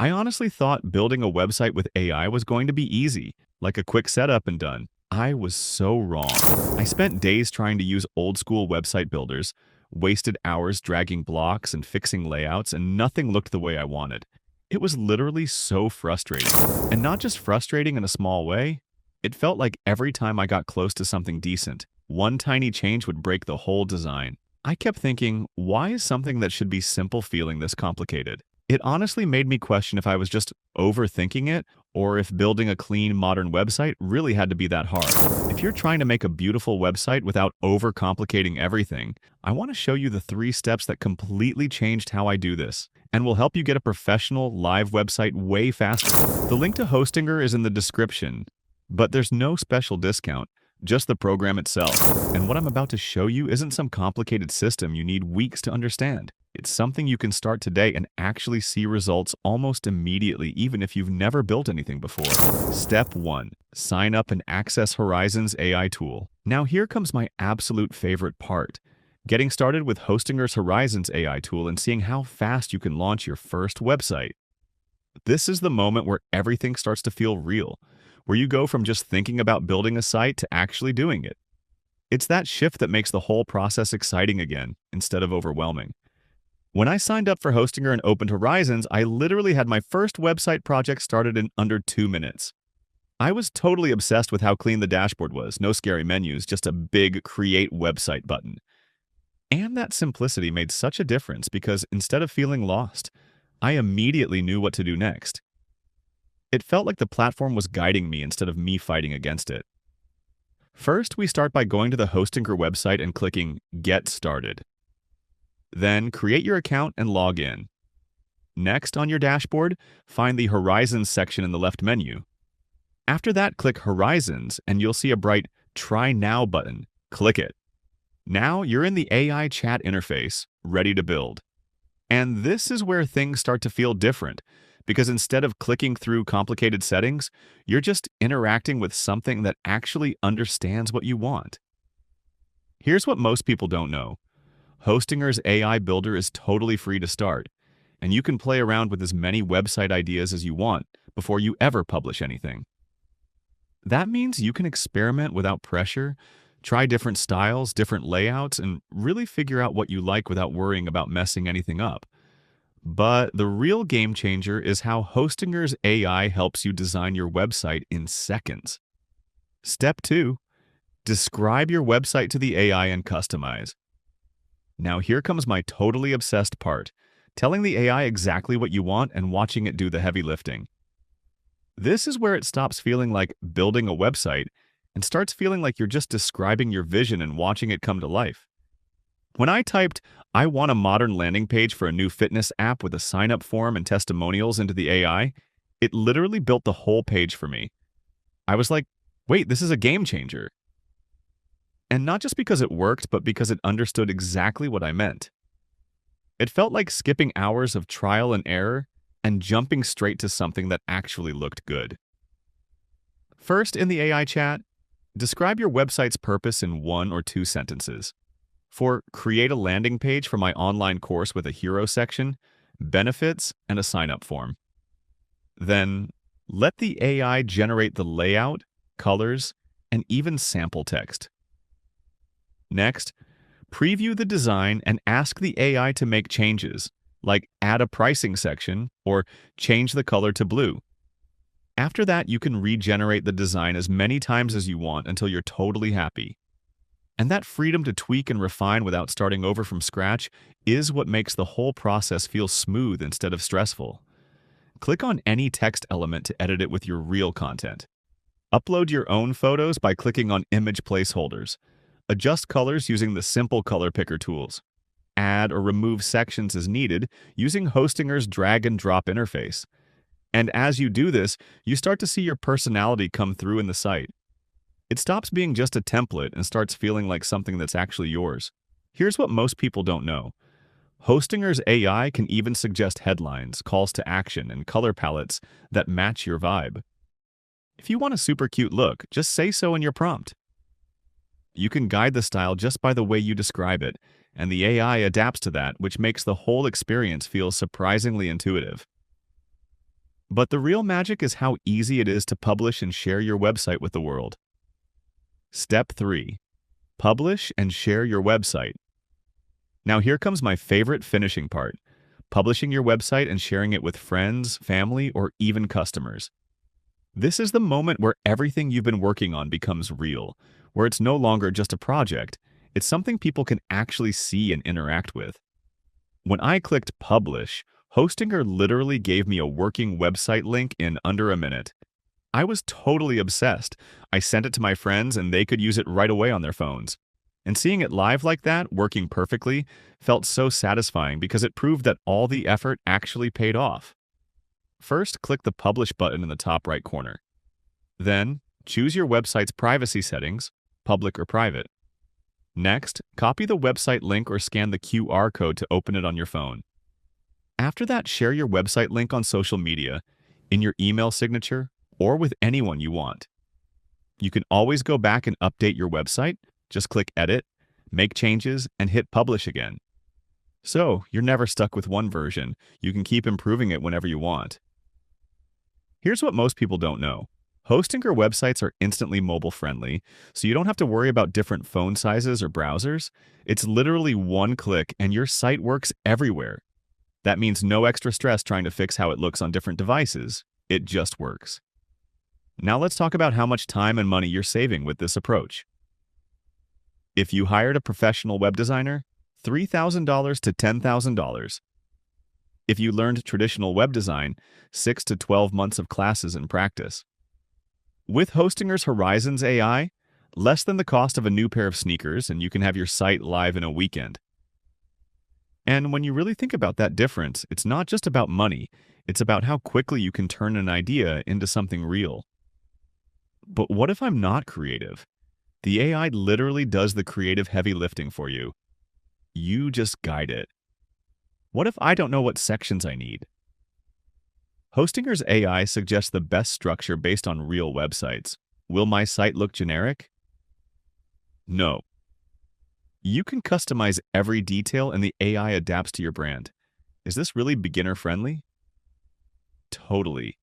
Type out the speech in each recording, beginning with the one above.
I honestly thought building a website with AI was going to be easy, like a quick setup and done. I was so wrong. I spent days trying to use old-school website builders, wasted hours dragging blocks and fixing layouts, and nothing looked the way I wanted. It was literally so frustrating. And not just frustrating in a small way, it felt like every time I got close to something decent, one tiny change would break the whole design. I kept thinking, why is something that should be simple feeling this complicated? It honestly made me question if I was just overthinking it or if building a clean, modern website really had to be that hard. If you're trying to make a beautiful website without overcomplicating everything, I want to show you the 3 steps that completely changed how I do this and will help you get a professional, live website way faster. The link to Hostinger is in the description, but there's no special discount, just the program itself. And what I'm about to show you isn't some complicated system you need weeks to understand. It's something you can start today and actually see results almost immediately, even if you've never built anything before. Step 1. Sign up and access Horizon's AI tool. Now here comes my absolute favorite part. Getting started with Hostinger's Horizon's AI tool and seeing how fast you can launch your first website. This is the moment where everything starts to feel real, where you go from just thinking about building a site to actually doing it. It's that shift that makes the whole process exciting again, instead of overwhelming. When I signed up for Hostinger and opened Horizons, I literally had my first website project started in under 2 minutes. I was totally obsessed with how clean the dashboard was, no scary menus, just a big Create Website button. And that simplicity made such a difference because instead of feeling lost, I immediately knew what to do next. It felt like the platform was guiding me instead of me fighting against it. First, we start by going to the Hostinger website and clicking Get Started. Then, create your account and log in. Next, on your dashboard, find the Horizons section in the left menu. After that, click Horizons and you'll see a bright Try Now button. Click it. Now you're in the AI chat interface, ready to build. And this is where things start to feel different, because instead of clicking through complicated settings, you're just interacting with something that actually understands what you want. Here's what most people don't know. Hostinger's AI Builder is totally free to start, and you can play around with as many website ideas as you want before you ever publish anything. That means you can experiment without pressure, try different styles, different layouts, and really figure out what you like without worrying about messing anything up. But the real game changer is how Hostinger's AI helps you design your website in seconds. Step 2. Describe your website to the AI and customize. Now here comes my totally obsessed part, telling the AI exactly what you want and watching it do the heavy lifting. This is where it stops feeling like building a website and starts feeling like you're just describing your vision and watching it come to life. When I typed, I want a modern landing page for a new fitness app with a sign-up form and testimonials into the AI, it literally built the whole page for me. I was like, wait, this is a game changer. And not just because it worked, but because it understood exactly what I meant. It felt like skipping hours of trial and error and jumping straight to something that actually looked good. First, in the AI chat, describe your website's purpose in 1 or 2 sentences. For create a landing page for my online course with a hero section, benefits, and a sign-up form. Then, let the AI generate the layout, colors, and even sample text. Next, preview the design and ask the AI to make changes, like add a pricing section or change the color to blue. After that, you can regenerate the design as many times as you want until you're totally happy. And that freedom to tweak and refine without starting over from scratch is what makes the whole process feel smooth instead of stressful. Click on any text element to edit it with your real content. Upload your own photos by clicking on image placeholders. Adjust colors using the simple color picker tools. Add or remove sections as needed using Hostinger's drag and drop interface. And as you do this, you start to see your personality come through in the site. It stops being just a template and starts feeling like something that's actually yours. Here's what most people don't know. Hostinger's AI can even suggest headlines, calls to action, and color palettes that match your vibe. If you want a super cute look, just say so in your prompt. You can guide the style just by the way you describe it, and the AI adapts to that, which makes the whole experience feel surprisingly intuitive. But the real magic is how easy it is to publish and share your website with the world. Step 3. Publish and share your website. Now here comes my favorite finishing part: publishing your website and sharing it with friends, family, or even customers. This is the moment where everything you've been working on becomes real, where it's no longer just a project, it's something people can actually see and interact with. When I clicked Publish, Hostinger literally gave me a working website link in under a minute. I was totally obsessed. I sent it to my friends and they could use it right away on their phones. And seeing it live like that, working perfectly, felt so satisfying because it proved that all the effort actually paid off. First, click the Publish button in the top right corner. Then, choose your website's privacy settings, public or private. Next, copy the website link or scan the QR code to open it on your phone. After that, share your website link on social media, in your email signature, or with anyone you want. You can always go back and update your website. Just click Edit, make changes, and hit Publish again. So, you're never stuck with one version. You can keep improving it whenever you want. Here's what most people don't know. Hostinger websites are instantly mobile-friendly, so you don't have to worry about different phone sizes or browsers. It's literally one click and your site works everywhere. That means no extra stress trying to fix how it looks on different devices. It just works. Now let's talk about how much time and money you're saving with this approach. If you hired a professional web designer, $3,000 to $10,000. If you learned traditional web design, 6 to 12 months of classes and practice. With Hostinger's Horizons AI, less than the cost of a new pair of sneakers, and you can have your site live in a weekend. And when you really think about that difference, it's not just about money, it's about how quickly you can turn an idea into something real. But what if I'm not creative? The AI literally does the creative heavy lifting for you. You just guide it. What if I don't know what sections I need? Hostinger's AI suggests the best structure based on real websites. Will my site look generic? No. You can customize every detail and the AI adapts to your brand. Is this really beginner-friendly? Totally.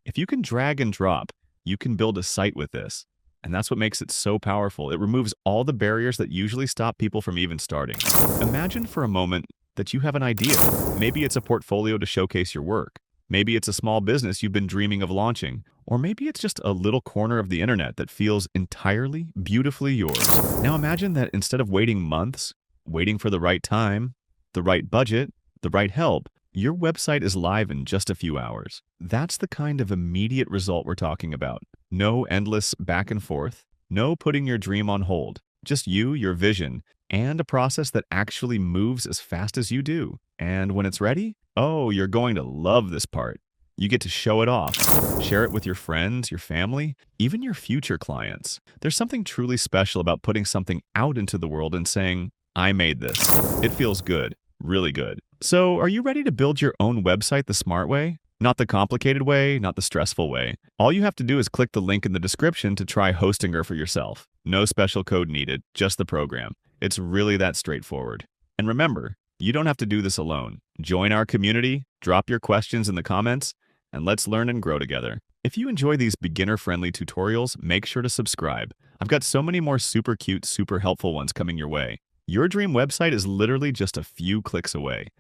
If you can drag and drop, you can build a site with this. And that's what makes it so powerful. It removes all the barriers that usually stop people from even starting. Imagine for a moment that you have an idea. Maybe it's a portfolio to showcase your work. Maybe it's a small business you've been dreaming of launching. Or maybe it's just a little corner of the internet that feels entirely, beautifully yours. Now imagine that instead of waiting months, waiting for the right time, the right budget, the right help, your website is live in just a few hours. That's the kind of immediate result we're talking about. No endless back and forth, no putting your dream on hold. Just you, your vision, and a process that actually moves as fast as you do. And when it's ready, oh, you're going to love this part. You get to show it off, share it with your friends, your family, even your future clients. There's something truly special about putting something out into the world and saying, I made this. It feels good, really good. So, are you ready to build your own website the smart way? Not the complicated way, not the stressful way. All you have to do is click the link in the description to try Hostinger for yourself. No special code needed, just the program. It's really that straightforward. And remember, you don't have to do this alone. Join our community, drop your questions in the comments, and let's learn and grow together. If you enjoy these beginner-friendly tutorials, make sure to subscribe. I've got so many more super cute, super helpful ones coming your way. Your dream website is literally just a few clicks away.